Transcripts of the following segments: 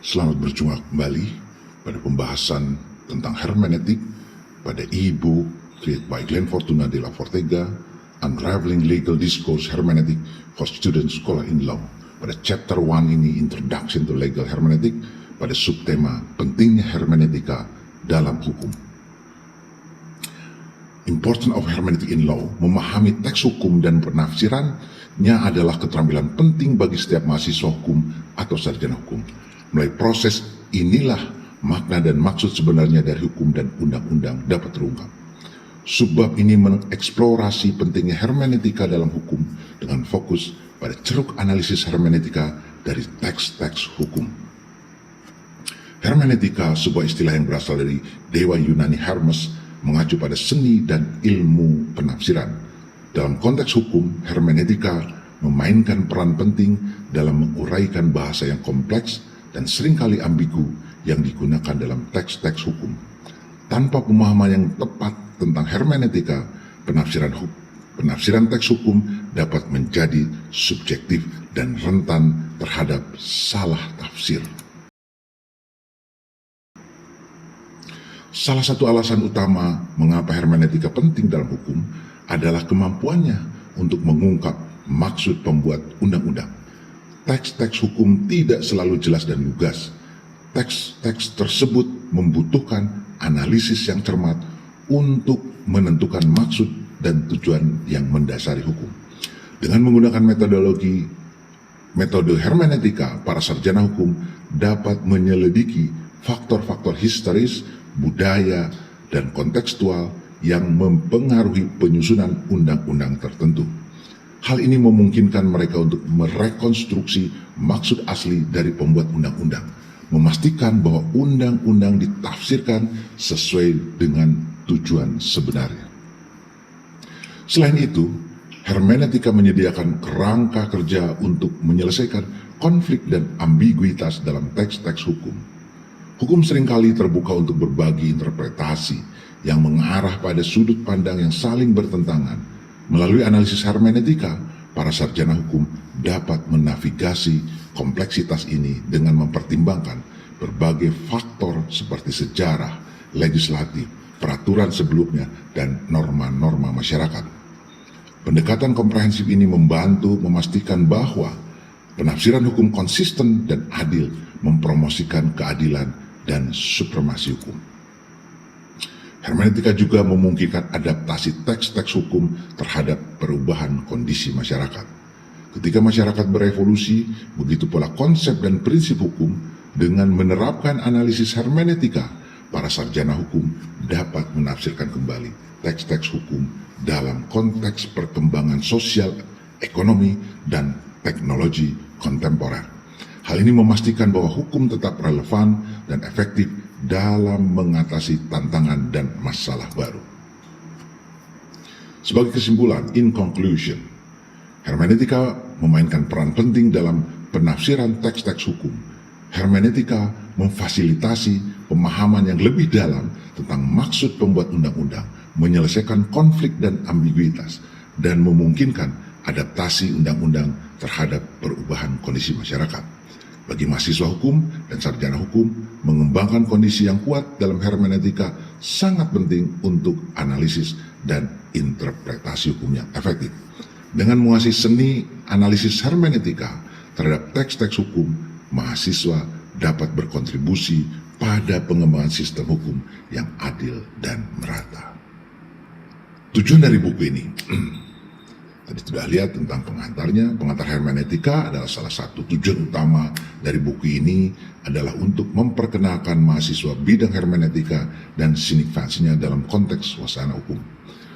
Selamat berjumpa kembali pada pembahasan tentang hermeneutik pada e-book created by Glenn Fortuna de la Fortega, Unraveling Legal Discourse Hermeneutic for Students Scholar in Law. Pada chapter 1 ini, Introduction to Legal Hermeneutic, pada subtema pentingnya hermeneutika dalam hukum. Important of hermeneutic in law, memahami teks hukum dan penafsirannya adalah keterampilan penting bagi setiap mahasiswa hukum atau sarjana hukum. Melalui proses inilah makna dan maksud sebenarnya dari hukum dan undang-undang dapat terungkap. Subbab ini mengeksplorasi pentingnya hermeneutika dalam hukum dengan fokus pada ceruk analisis hermeneutika dari teks-teks hukum. Hermeneutika, sebuah istilah yang berasal dari dewa Yunani Hermes, mengacu pada seni dan ilmu penafsiran. Dalam konteks hukum, hermeneutika memainkan peran penting dalam menguraikan bahasa yang kompleks dan seringkali ambigu yang digunakan dalam teks-teks hukum. Tanpa pemahaman yang tepat tentang hermeneutika, penafsiran teks hukum dapat menjadi subjektif dan rentan terhadap salah tafsir. Salah satu alasan utama mengapa hermeneutika penting dalam hukum adalah kemampuannya untuk mengungkap maksud pembuat undang-undang. Teks-teks hukum tidak selalu jelas dan lugas. Teks-teks tersebut membutuhkan analisis yang cermat untuk menentukan maksud dan tujuan yang mendasari hukum. Dengan menggunakan metode hermeneutika, para sarjana hukum dapat menyelidiki faktor-faktor historis, budaya, dan kontekstual yang mempengaruhi penyusunan undang-undang tertentu. Hal ini memungkinkan mereka untuk merekonstruksi maksud asli dari pembuat undang-undang, memastikan bahwa undang-undang ditafsirkan sesuai dengan tujuan sebenarnya. Selain itu, hermeneutika menyediakan kerangka kerja untuk menyelesaikan konflik dan ambiguitas dalam teks-teks hukum. Hukum seringkali terbuka untuk berbagi interpretasi yang mengarah pada sudut pandang yang saling bertentangan. Melalui analisis hermeneutika, para sarjana hukum dapat menavigasi kompleksitas ini dengan mempertimbangkan berbagai faktor seperti sejarah, legislatif, peraturan sebelumnya, dan norma-norma masyarakat. Pendekatan komprehensif ini membantu memastikan bahwa penafsiran hukum konsisten dan adil, mempromosikan keadilan dan supremasi hukum. Hermeneutika juga memungkinkan adaptasi teks-teks hukum terhadap perubahan kondisi masyarakat. Ketika masyarakat berevolusi, begitu pula konsep dan prinsip hukum. Dengan menerapkan analisis hermeneutika, para sarjana hukum dapat menafsirkan kembali teks-teks hukum dalam konteks perkembangan sosial, ekonomi, dan teknologi kontemporer. Hal ini memastikan bahwa hukum tetap relevan dan efektif dalam mengatasi tantangan dan masalah baru. Sebagai kesimpulan, in conclusion, hermeneutika memainkan peran penting dalam penafsiran teks-teks hukum. Hermeneutika memfasilitasi pemahaman yang lebih dalam tentang maksud pembuat undang-undang, menyelesaikan konflik dan ambiguitas, dan memungkinkan adaptasi undang-undang terhadap perubahan kondisi masyarakat. Bagi mahasiswa hukum dan sarjana hukum, mengembangkan kondisi yang kuat dalam hermeneutika sangat penting untuk analisis dan interpretasi hukum yang efektif. Dengan menguasai seni analisis hermeneutika terhadap teks-teks hukum, mahasiswa dapat berkontribusi pada pengembangan sistem hukum yang adil dan merata. Tujuan dari buku ini, tadi sudah lihat tentang pengantarnya. Pengantar hermeneutika adalah salah satu tujuan utama dari buku ini adalah untuk memperkenalkan mahasiswa bidang hermeneutika dan signifikansinya dalam konteks suasana hukum.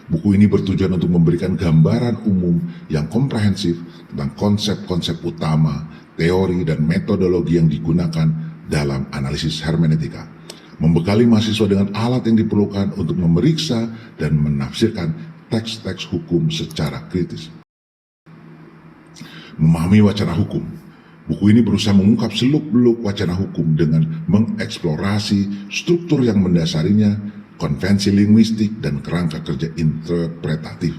Buku ini bertujuan untuk memberikan gambaran umum yang komprehensif tentang konsep-konsep utama, teori, dan metodologi yang digunakan dalam analisis hermeneutika. Membekali mahasiswa dengan alat yang diperlukan untuk memeriksa dan menafsirkan teks-teks hukum secara kritis. Memahami wacana hukum. Buku ini berusaha mengungkap seluk-beluk wacana hukum dengan mengeksplorasi struktur yang mendasarinya, konvensi linguistik, dan kerangka kerja interpretatif.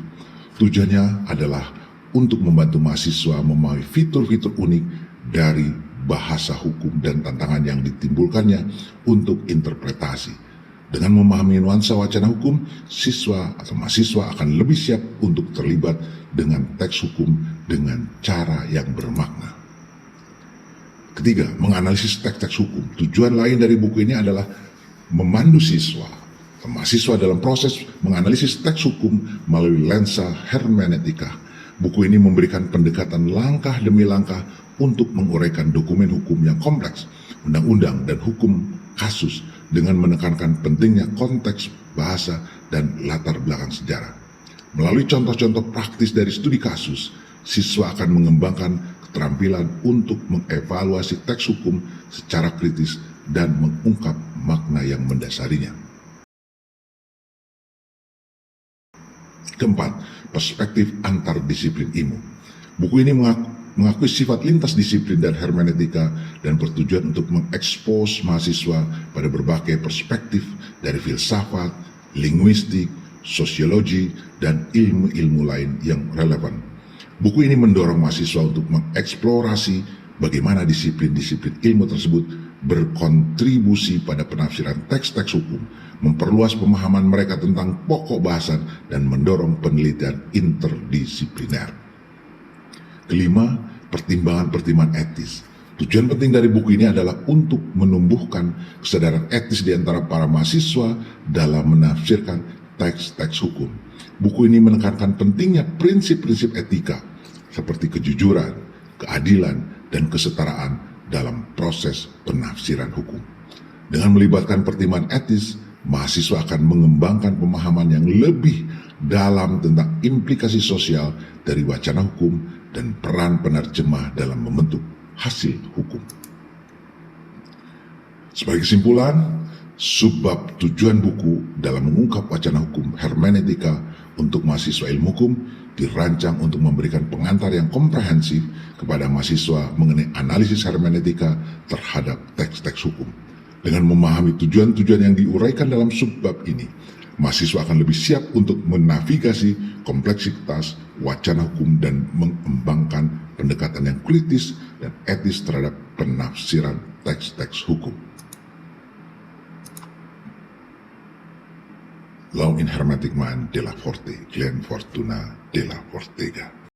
Tujuannya adalah untuk membantu mahasiswa memahami fitur-fitur unik dari bahasa hukum dan tantangan yang ditimbulkannya untuk interpretasi. Dengan memahami nuansa wacana hukum, siswa atau mahasiswa akan lebih siap untuk terlibat dengan teks hukum dengan cara yang bermakna. Ketiga, menganalisis teks-teks hukum. Tujuan lain dari buku ini adalah memandu siswa atau mahasiswa dalam proses menganalisis teks hukum melalui lensa hermeneutika. Buku ini memberikan pendekatan langkah demi langkah untuk menguraikan dokumen hukum yang kompleks, undang-undang dan hukum kasus dengan menekankan pentingnya konteks, bahasa, dan latar belakang sejarah. Melalui contoh-contoh praktis dari studi kasus, siswa akan mengembangkan keterampilan untuk mengevaluasi teks hukum secara kritis dan mengungkap makna yang mendasarinya. Keempat, perspektif antardisiplin ilmu. Buku ini mengakui sifat lintas disiplin dan hermeneutika dan bertujuan untuk mengekspos mahasiswa pada berbagai perspektif dari filsafat, linguistik, sosiologi, dan ilmu-ilmu lain yang relevan. Buku ini mendorong mahasiswa untuk mengeksplorasi bagaimana disiplin-disiplin ilmu tersebut berkontribusi pada penafsiran teks-teks hukum, memperluas pemahaman mereka tentang pokok bahasan, dan mendorong penelitian interdisipliner. Kelima, pertimbangan-pertimbangan etis. Tujuan penting dari buku ini adalah untuk menumbuhkan kesadaran etis di antara para mahasiswa dalam menafsirkan teks-teks hukum. Buku ini menekankan pentingnya prinsip-prinsip etika seperti kejujuran, keadilan, dan kesetaraan dalam proses penafsiran hukum. Dengan melibatkan pertimbangan etis, mahasiswa akan mengembangkan pemahaman yang lebih dalam tentang implikasi sosial dari wacana hukum dan peran penerjemah dalam membentuk hasil hukum. Sebagai kesimpulan, subbab tujuan buku dalam mengungkap wacana hukum hermeneutika untuk mahasiswa ilmu hukum dirancang untuk memberikan pengantar yang komprehensif kepada mahasiswa mengenai analisis hermeneutika terhadap teks-teks hukum. Dengan memahami tujuan-tujuan yang diuraikan dalam subbab ini, mahasiswa akan lebih siap untuk menavigasi kompleksitas wacana hukum dan mengembangkan pendekatan yang kritis dan etis terhadap penafsiran teks-teks hukum. Law in Hermetic Mind de la Forte, Glenn Fortuna de la Ortega.